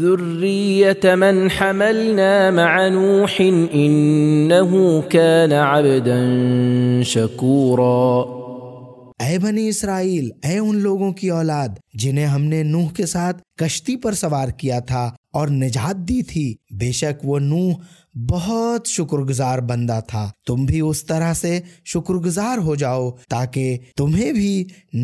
ذُرِّيَّةَ مَنْ حَمَلْنَا مَعَ نُوحٍ إِنَّهُ كَانَ عَبْدًا شَكُورًا۔ اے بنی اسرائیل، اے ان لوگوں کی اولاد جنہیں ہم نے نوح کے ساتھ کشتی پر سوار کیا تھا اور نجات دی تھی، بے شک وہ نوح بہت شکر گزار بندہ تھا۔ تم بھی اس طرح سے شکر گزار ہو جاؤ تاکہ تمہیں بھی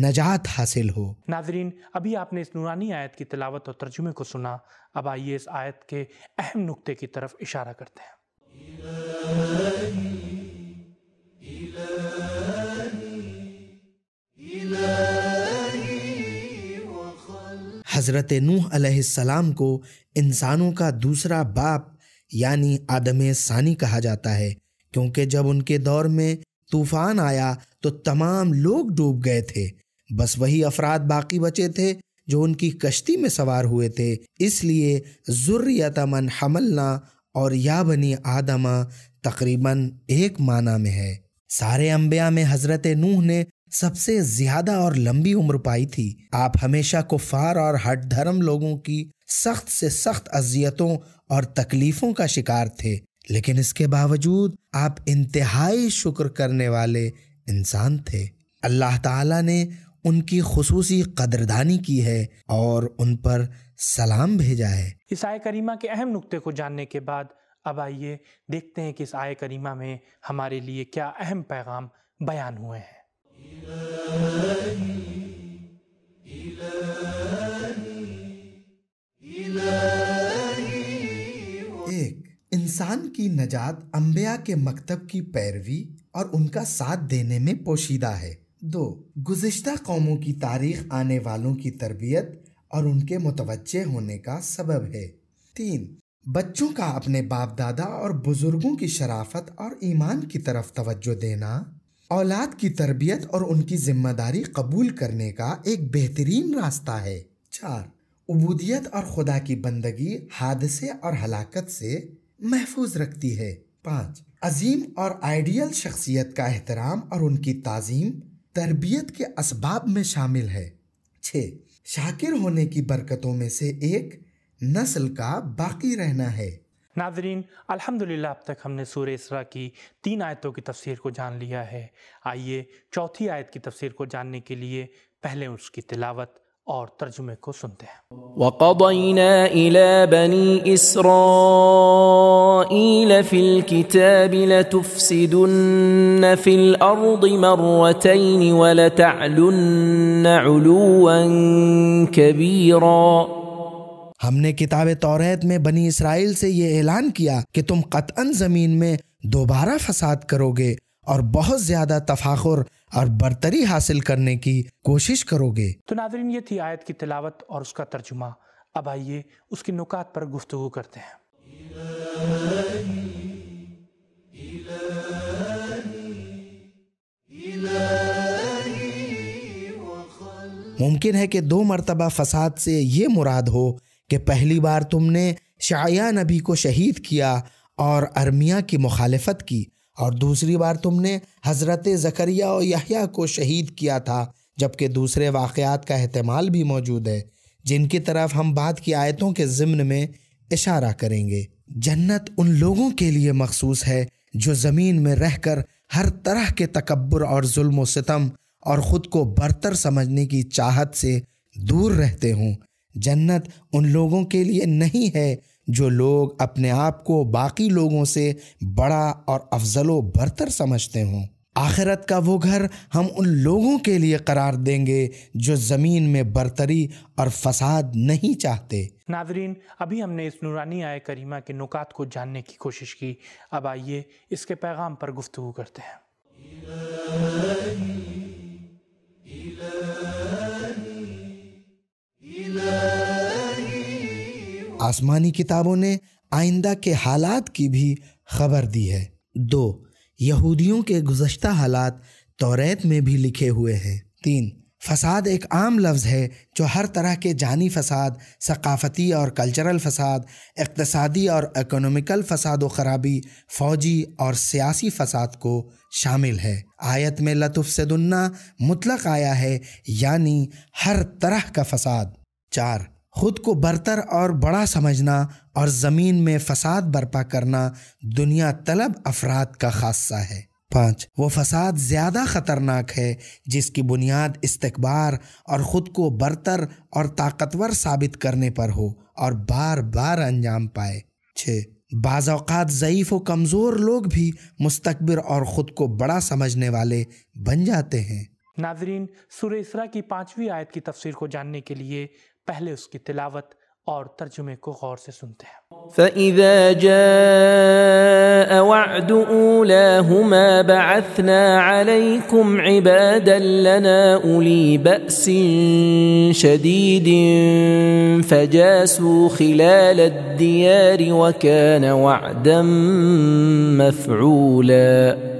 نجات حاصل ہو۔ ناظرین، ابھی آپ نے اس نورانی آیت کی تلاوت اور ترجمے کو سنا۔ اب آئیے اس آیت کے اہم نقطے کی طرف اشارہ کرتے ہیں۔ حضرت نوح علیہ السلام کو انسانوں کا دوسرا باپ یعنی آدم ثانی کہا جاتا ہے، کیونکہ جب ان کے دور میں طوفان آیا تو تمام لوگ ڈوب گئے تھے، بس وہی افراد باقی بچے تھے جو ان کی کشتی میں سوار ہوئے تھے۔ اس لیے ذریۃ من حملنا اور یا بنی آدم تقریباً ایک معنی میں ہے۔ سارے انبیاء میں حضرت نوح نے سب سے زیادہ اور لمبی عمر پائی تھی۔ آپ ہمیشہ کفار اور ہٹ دھرم لوگوں کی سخت سے سخت اذیتوں اور تکلیفوں کا شکار تھے، لیکن اس کے باوجود آپ انتہائی شکر کرنے والے انسان تھے۔ اللہ تعالیٰ نے ان کی خصوصی قدردانی کی ہے اور ان پر سلام بھیجا ہے۔ اس آیہ کریمہ کے اہم نقطے کو جاننے کے بعد اب آئیے دیکھتے ہیں کہ اس آیہ کریمہ میں ہمارے لیے کیا اہم پیغام بیان ہوئے ہیں۔ ایک، انسان کی نجات انبیاء کے مکتب کی پیروی اور ان کا ساتھ دینے میں پوشیدہ ہے۔ دو، گزشتہ قوموں کی تاریخ آنے والوں کی تربیت اور ان کے متوجہ ہونے کا سبب ہے۔ تین، بچوں کا اپنے باپ دادا اور بزرگوں کی شرافت اور ایمان کی طرف توجہ دینا اولاد کی تربیت اور ان کی ذمہ داری قبول کرنے کا ایک بہترین راستہ ہے۔ چار، عبودیت اور خدا کی بندگی حادثے اور ہلاکت سے محفوظ رکھتی ہے۔ پانچ، عظیم اور آئیڈیل شخصیت کا احترام اور ان کی تعظیم تربیت کے اسباب میں شامل ہے۔ چھ، شاکر ہونے کی برکتوں میں سے ایک نسل کا باقی رہنا ہے۔ ناظرین، الحمدللہ اب تک ہم نے سورہ اسراء کی 3 آیتوں کی تفسیر کو جان لیا ہے۔ آئیے چوتھی آیت کی تفسیر کو جاننے کے لیے پہلے اس کی تلاوت اور ترجمے کو سنتے ہیں۔ وَقَضَيْنَا إِلَى بَنِي إِسْرَائِيلَ فِي الْكِتَابِ لَتُفْسِدُنَّ فِي الْأَرْضِ مَرَّتَيْنِ وَلَتَعْلُنَّ عُلُوًّا كَبِيرًا۔ ہم نے کتاب توریت میں بنی اسرائیل سے یہ اعلان کیا کہ تم قطعاً زمین میں دوبارہ فساد کرو گے اور بہت زیادہ تفاخر اور برتری حاصل کرنے کی کوشش کرو گے۔ تو ناظرین، یہ تھی آیت کی تلاوت اور اس کا ترجمہ۔ اب آئیے اس کی نکات پر گفتگو کرتے ہیں۔ ممکن ہے کہ 2 مرتبہ فساد سے یہ مراد ہو کہ پہلی بار تم نے شعیاء نبی کو شہید کیا اور ارمیہ کی مخالفت کی، اور دوسری بار تم نے حضرت زکریا و یحییٰ کو شہید کیا تھا، جبکہ دوسرے واقعات کا احتمال بھی موجود ہے جن کی طرف ہم بعد کی آیتوں کے ضمن میں اشارہ کریں گے۔ جنت ان لوگوں کے لیے مخصوص ہے جو زمین میں رہ کر ہر طرح کے تکبر اور ظلم و ستم اور خود کو برتر سمجھنے کی چاہت سے دور رہتے ہوں۔ جنت ان لوگوں کے لیے نہیں ہے جو لوگ اپنے آپ کو باقی لوگوں سے بڑا اور افضل و برتر سمجھتے ہوں۔ آخرت کا وہ گھر ہم ان لوگوں کے لیے قرار دیں گے جو زمین میں برتری اور فساد نہیں چاہتے۔ ناظرین، ابھی ہم نے اس نورانی آیہ کریمہ کے نکات کو جاننے کی کوشش کی، اب آئیے اس کے پیغام پر گفتگو کرتے ہیں۔ آسمانی کتابوں نے آئندہ کے حالات کی بھی خبر دی ہے۔ 2. یہودیوں کے گزشتہ حالات توریت میں بھی لکھے ہوئے ہیں۔ 3. فساد ایک عام لفظ ہے جو ہر طرح کے جانی فساد، ثقافتی اور کلچرل فساد، اقتصادی اور اکنومیکل فساد و خرابی، فوجی اور سیاسی فساد کو شامل ہے۔ آیت میں لتفسدن مطلق آیا ہے، یعنی ہر طرح کا فساد۔ 4. خود کو برتر اور بڑا سمجھنا اور زمین میں فساد برپا کرنا دنیا طلب افراد کا خاصہ ہے۔ 5. وہ فساد زیادہ خطرناک ہے جس کی بنیاد استکبار اور خود کو برتر اور طاقتور ثابت کرنے پر ہو اور بار بار انجام پائے۔ 6. بعض اوقات ضعیف و کمزور لوگ بھی مستکبر اور خود کو بڑا سمجھنے والے بن جاتے ہیں۔ ناظرین، سورہ اسراء کی 5ویں آیت کی تفسیر کو جاننے کے لیے پہلے اس کی تلاوت اور ترجمے کو غور سے سنتے ہیں۔ فَإِذَا جَاءَ وَعْدُ أُولَاهُمَا بَعَثْنَا عَلَيْكُمْ عِبَادًا لَنَا أُولِي بَأْسٍ شَدِيدٍ فَجَاسُوا خِلَالَ الدِّيَارِ وَكَانَ وَعْدًا مَفْعُولًا۔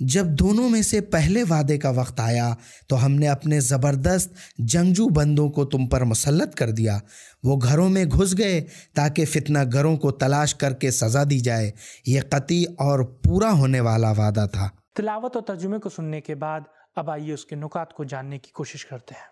جب دونوں میں سے پہلے وعدے کا وقت آیا تو ہم نے اپنے زبردست جنگجو بندوں کو تم پر مسلط کر دیا۔ وہ گھروں میں گھس گئے تاکہ فتنہ گروں کو تلاش کر کے سزا دی جائے۔ یہ قطعی اور پورا ہونے والا وعدہ تھا۔ تلاوت اور ترجمے کو سننے کے بعد اب آئیے اس کے نکات کو جاننے کی کوشش کرتے ہیں۔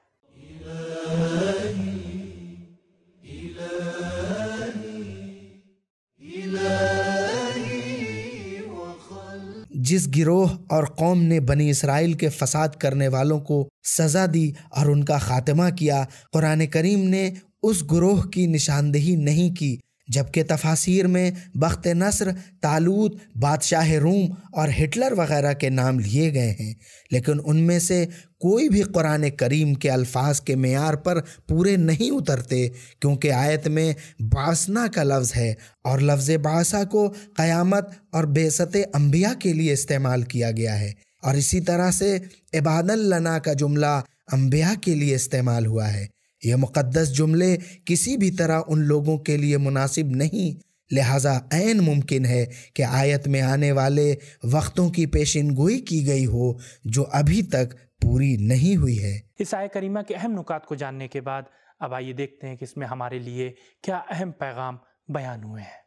جس گروہ اور قوم نے بنی اسرائیل کے فساد کرنے والوں کو سزا دی اور ان کا خاتمہ کیا، قرآن کریم نے اس گروہ کی نشاندہی نہیں کی، جبکہ تفاسیر میں بخت نصر، طالوت، بادشاہ روم اور ہٹلر وغیرہ کے نام لیے گئے ہیں، لیکن ان میں سے کوئی بھی قرآن کریم کے الفاظ کے معیار پر پورے نہیں اترتے، کیونکہ آیت میں بعثنا کا لفظ ہے اور لفظ بعثہ کو قیامت اور بعثت انبیاء کے لیے استعمال کیا گیا ہے، اور اسی طرح سے عباداً لنا کا جملہ انبیاء کے لیے استعمال ہوا ہے۔ یہ مقدس جملے کسی بھی طرح ان لوگوں کے لیے مناسب نہیں، لہٰذا عین ممکن ہے کہ آیت میں آنے والے وقتوں کی پیشن گوئی کی گئی ہو جو ابھی تک پوری نہیں ہوئی ہے۔ اس آیہ کریمہ کے اہم نکات کو جاننے کے بعد اب آئیے دیکھتے ہیں کہ اس میں ہمارے لیے کیا اہم پیغام بیان ہوئے ہیں۔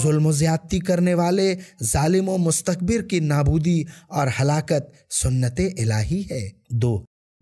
ظلم و زیادتی کرنے والے ظالم و مستکبر کی نابودی اور ہلاکت سنت الہی ہے۔ 2.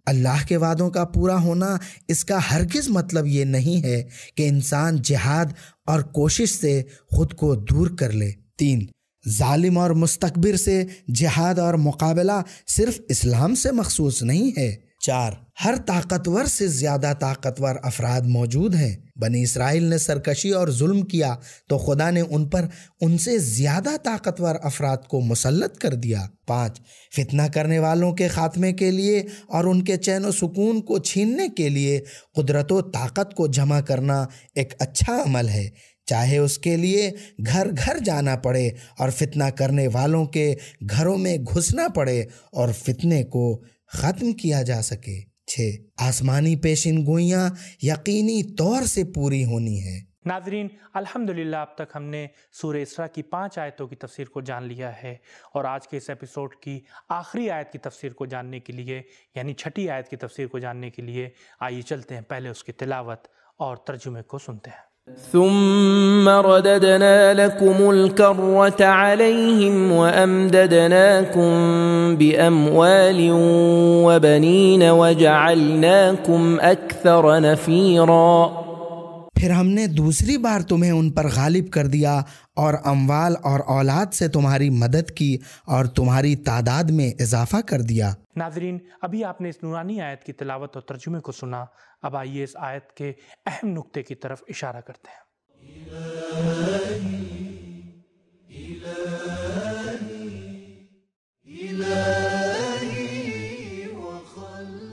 اللہ کے وعدوں کا پورا ہونا، اس کا ہرگز مطلب یہ نہیں ہے کہ انسان جہاد اور کوشش سے خود کو دور کر لے۔ 3. ظالم اور مستکبر سے جہاد اور مقابلہ صرف اسلام سے مخصوص نہیں ہے۔ 4. ہر طاقتور سے زیادہ طاقتور افراد موجود ہیں۔ بنی اسرائیل نے سرکشی اور ظلم کیا تو خدا نے ان پر ان سے زیادہ طاقتور افراد کو مسلط کر دیا۔ 5. فتنہ کرنے والوں کے خاتمے کے لیے اور ان کے چین و سکون کو چھیننے کے لیے قدرت و طاقت کو جمع کرنا ایک اچھا عمل ہے، چاہے اس کے لیے گھر گھر جانا پڑے اور فتنہ کرنے والوں کے گھروں میں گھسنا پڑے اور فتنے کو ختم کیا جا سکے۔ 6. آسمانی پیشن گوئیاں یقینی طور سے پوری ہونی ہیں۔ ناظرین، الحمدللہ اب تک ہم نے سورہ اسراء کی 5 آیتوں کی تفسیر کو جان لیا ہے، اور آج کے اس ایپیسوڈ کی آخری آیت کی تفسیر کو جاننے کے لیے، یعنی 6ٹھی آیت کی تفسیر کو جاننے کے لیے آئیے چلتے ہیں پہلے اس کی تلاوت اور ترجمے کو سنتے ہیں۔ ثم رددنا لكم الكرة عليهم وأمددناكم بأموال وبنين وجعلناكم أكثر نفيرا۔ پھر ہم نے دوسری بار تمہیں ان پر غالب کر دیا اور اموال اور اولاد سے تمہاری مدد کی اور تمہاری تعداد میں اضافہ کر دیا۔ ناظرین، ابھی آپ نے اس نورانی آیت کی تلاوت اور ترجمے کو سنا۔ اب آئیے اس آیت کے اہم نقطے کی طرف اشارہ کرتے ہیں۔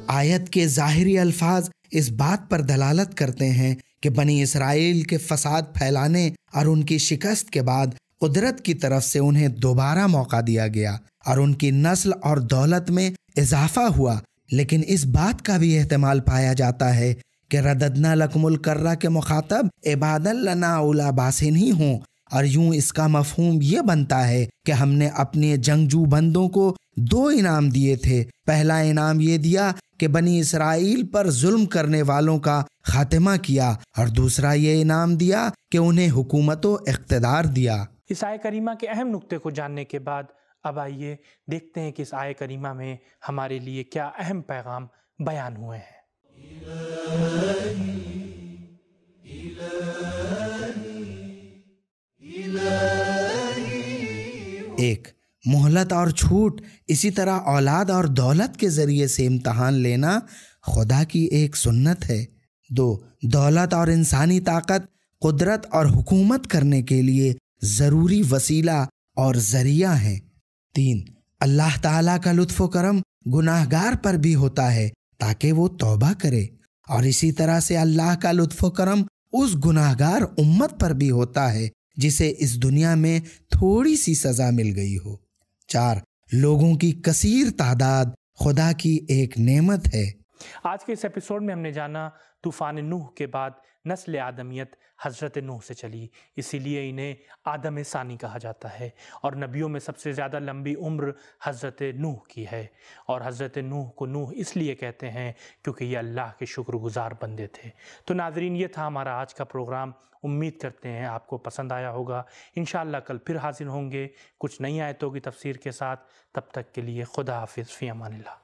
آیت کے ظاہری الفاظ اس بات پر دلالت کرتے ہیں کہ بنی اسرائیل کے فساد پھیلانے اور ان کی شکست کے بعد قدرت کی طرف سے انہیں دوبارہ موقع دیا گیا اور ان کی نسل اور دولت میں اضافہ ہوا، لیکن اس بات کا بھی احتمال پایا جاتا ہے کہ رددنا لکم الکرہ کے مخاطب عبادا لنا اولی باسن ہی ہوں، اور یوں اس کا مفہوم یہ بنتا ہے کہ ہم نے اپنے جنگجو بندوں کو دو انعام دیے تھے۔ پہلا انعام یہ دیا کہ بنی اسرائیل پر ظلم کرنے والوں کا خاتمہ کیا، اور دوسرا یہ انعام دیا کہ انہیں حکومت و اقتدار دیا۔ اس آیہ کریمہ کے اہم نقطے کو جاننے کے بعد اب آئیے دیکھتے ہیں کہ اس آیہ کریمہ میں ہمارے لیے کیا اہم پیغام بیان ہوئے ہیں۔ ایک، مہلت اور چھوٹ، اسی طرح اولاد اور دولت کے ذریعے سے امتحان لینا خدا کی ایک سنت ہے۔ دو، دولت اور انسانی طاقت قدرت اور حکومت کرنے کے لیے ضروری وسیلہ اور ذریعہ ہیں۔ تین، اللہ تعالیٰ کا لطف و کرم گناہ گار پر بھی ہوتا ہے تاکہ وہ توبہ کرے، اور اسی طرح سے اللہ کا لطف و کرم اس گناہ گار امت پر بھی ہوتا ہے جسے اس دنیا میں تھوڑی سی سزا مل گئی ہو۔ چار، لوگوں کی کثیر تعداد خدا کی ایک نعمت ہے۔ آج کے اس ایپیسوڈ میں ہم نے جانا طوفان نوح کے بعد نسل آدمیت حضرت نوح سے چلی، اسی لیے انہیں آدم ثانی کہا جاتا ہے، اور نبیوں میں سب سے زیادہ لمبی عمر حضرت نوح کی ہے، اور حضرت نوح کو نوح اس لیے کہتے ہیں کیونکہ یہ اللہ کے شکر گزار بندے تھے۔ تو ناظرین، یہ تھا ہمارا آج کا پروگرام۔ امید کرتے ہیں آپ کو پسند آیا ہوگا۔ انشاءاللہ کل پھر حاضر ہوں گے کچھ نئی آیتوں کی تفسیر کے ساتھ۔ تب تک کے لیے خدا حافظ، فی امان اللہ۔